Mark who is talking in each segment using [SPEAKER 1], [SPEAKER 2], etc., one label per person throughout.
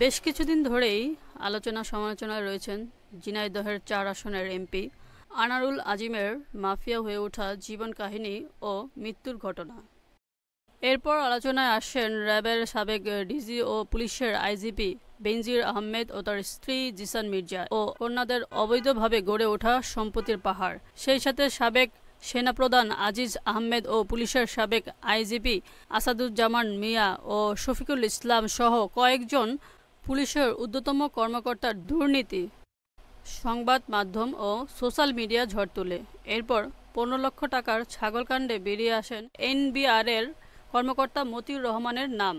[SPEAKER 1] বেশ কিছুদিন ধরেই আলোচনা সমালোচনায় রয়েছেন ঝিনাইদহের ৪ আসনের এমপি আনারুল আজিমের মাফিয়া হয়ে ওঠা জীবন কাহিনী ও মৃত্যুর ঘটনা। এরপর আলোচনায় আসেন র্যাবের সাবেক ডিজি ও পুলিশের আইজিপি বেনজির আহমেদ ও তার স্ত্রী জিসান মির্জা ও কন্যাদের অবৈধভাবে গড়ে ওঠা সম্পত্তির পাহাড়। সেই সাথে সাবেক সেনাপ্রধান আজিজ আহমেদ ও পুলিশের সাবেক আইজিপি আসাদুজ্জামান মিয়া ও শফিকুল ইসলাম সহ কয়েকজন পুলিশের ঊর্ধ্বতম কর্মকর্তার দুর্নীতি সংবাদ মাধ্যম ও সোশ্যাল মিডিয়া ঝড় তোলে। এরপর ১৫ লক্ষ টাকার ছাগলকাণ্ডে বেরিয়ে আসেন এনবিআরের কর্মকর্তা মতিউর রহমানের নাম,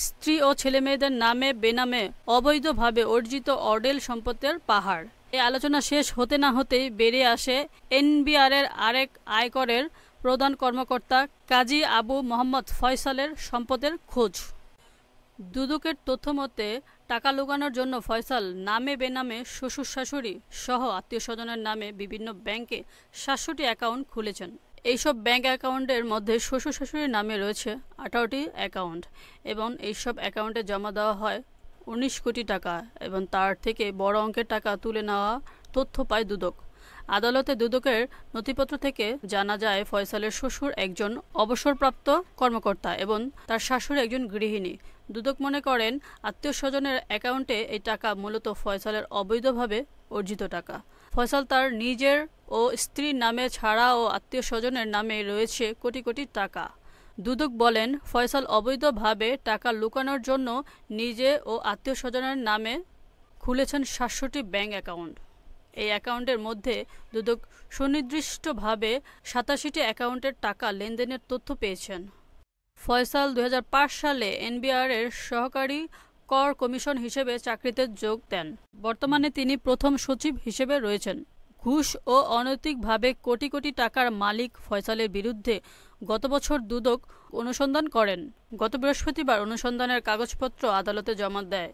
[SPEAKER 1] স্ত্রী ও ছেলেমেয়েদের নামে বেনামে অবৈধভাবে অর্জিত অডেল সম্পত্তির পাহাড়। এই আলোচনা শেষ হতে না হতেই বেরিয়ে আসে এনবিআরের আরেক আয়করের প্রধান কর্মকর্তা কাজী আবু মোহাম্মদ ফয়সালের সম্পদের খোঁজ। দুদকের তথ্যমতে টাকা লুকানোর জন্য ফয়সাল নামে বেনামে শ্বশুর শাশুড়ি সহ আত্মীয় স্বজনের নামে বিভিন্ন ব্যাংকে ৭০০টি অ্যাকাউন্ট খুলেছেন। এইসব ব্যাংক অ্যাকাউন্টের মধ্যে শ্বশুর শাশুড়ির নামে রয়েছে ১৮টি অ্যাকাউন্ট এবং এইসব অ্যাকাউন্টে জমা দেওয়া হয় ১৯ কোটি টাকা এবং তার থেকে বড় অঙ্কের টাকা তুলে নেওয়া তথ্য পায় দুদক। আদালতে দুদকের নথিপত্র থেকে জানা যায় ফয়সালের শ্বশুর একজন অবসরপ্রাপ্ত কর্মকর্তা এবং তার শাশুড়ি একজন গৃহিণী। দুদক মনে করেন আত্মীয় স্বজনের অ্যাকাউন্টে এই টাকা মূলত ফয়সালের অবৈধভাবে অর্জিত টাকা। ফয়সাল তার নিজের ও স্ত্রীর নামে ছাড়াও আত্মীয় স্বজনের নামে রয়েছে কোটি কোটি টাকা। দুদক বলেন ফয়সাল অবৈধভাবে টাকা লুকানোর জন্য নিজে ও আত্মীয় স্বজনের নামে খুলেছেন ৭০০টি ব্যাংক অ্যাকাউন্ট। এই অ্যাকাউন্টের মধ্যে দুদক সুনির্দিষ্টভাবে ৮৭টি অ্যাকাউন্টের টাকা লেনদেনের তথ্য পেয়েছেন। ফয়সাল ২০০৫ সালে এনবিআরের সহকারী কর কমিশন হিসেবে চাকরিতে যোগ দেন। বর্তমানে তিনি প্রথম সচিব হিসেবে রয়েছেন। ঘুষ ও অনৈতিকভাবে কোটি কোটি টাকার মালিক ফয়সালের বিরুদ্ধে গত বছর দুদক অনুসন্ধান করেন। গত বৃহস্পতিবার অনুসন্ধানের কাগজপত্র আদালতে জমা দেয়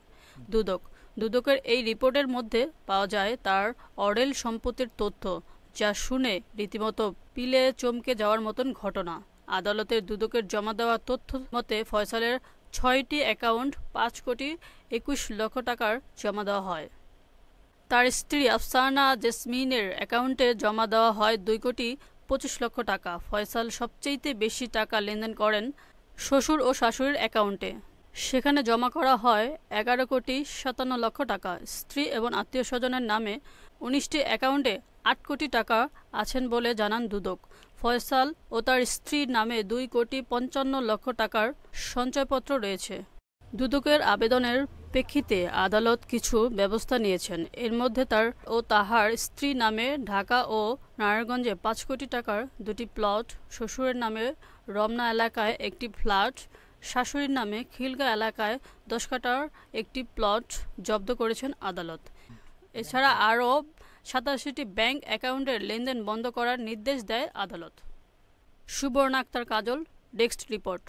[SPEAKER 1] দুদক। দুদকের এই রিপোর্টের মধ্যে পাওয়া যায় তার অডেল সম্পত্তির তথ্য, যা শুনে রীতিমতো পিলে চমকে যাওয়ার মতন ঘটনা। আদালতের দুদকের জমা দেওয়া তথ্য মতে ফয়সালের ৬টি অ্যাকাউন্ট ৫ কোটি ২১ লক্ষ টাকার জমা দেওয়া হয়। তার স্ত্রী আফসানা জেসমিনের অ্যাকাউন্টে জমা দেওয়া হয় ২ কোটি ২৫ লক্ষ টাকা। ফয়সাল সবচেয়ে বেশি টাকা লেনদেন করেন শ্বশুর ও শাশুড়ির অ্যাকাউন্টে। সেখানে জমা করা হয় ১১ কোটি ৫৭ লক্ষ টাকা। স্ত্রী এবং আত্মীয় স্বজনের নামে ১৯টি অ্যাকাউন্টে ৮ কোটি টাকা আছেন বলে জানান দুদক। ফয়সাল ও তার স্ত্রীর নামে ২ কোটি ৫৫ লক্ষ টাকার সঞ্চয়পত্র রয়েছে। দুদকের আবেদনের প্রেক্ষিতে আদালত কিছু ব্যবস্থা নিয়েছেন। এর মধ্যে তার ও তাহার স্ত্রীর নামে ঢাকা ও নারায়ণগঞ্জে ৫ কোটি টাকার ২টি প্লট, শ্বশুরের নামে রমনা এলাকায় একটি ফ্ল্যাট, শাশুড়ির নামে খিলগা এলাকায় ১০ কাঠার একটি প্লট জব্দ করেছেন আদালত। এছাড়া আরও ৮৭টি ব্যাংক অ্যাকাউন্টের লেনদেন বন্ধ করার নির্দেশ দেয় আদালত। সুবর্ণা আক্তার কাজল, ডেস্ক রিপোর্ট।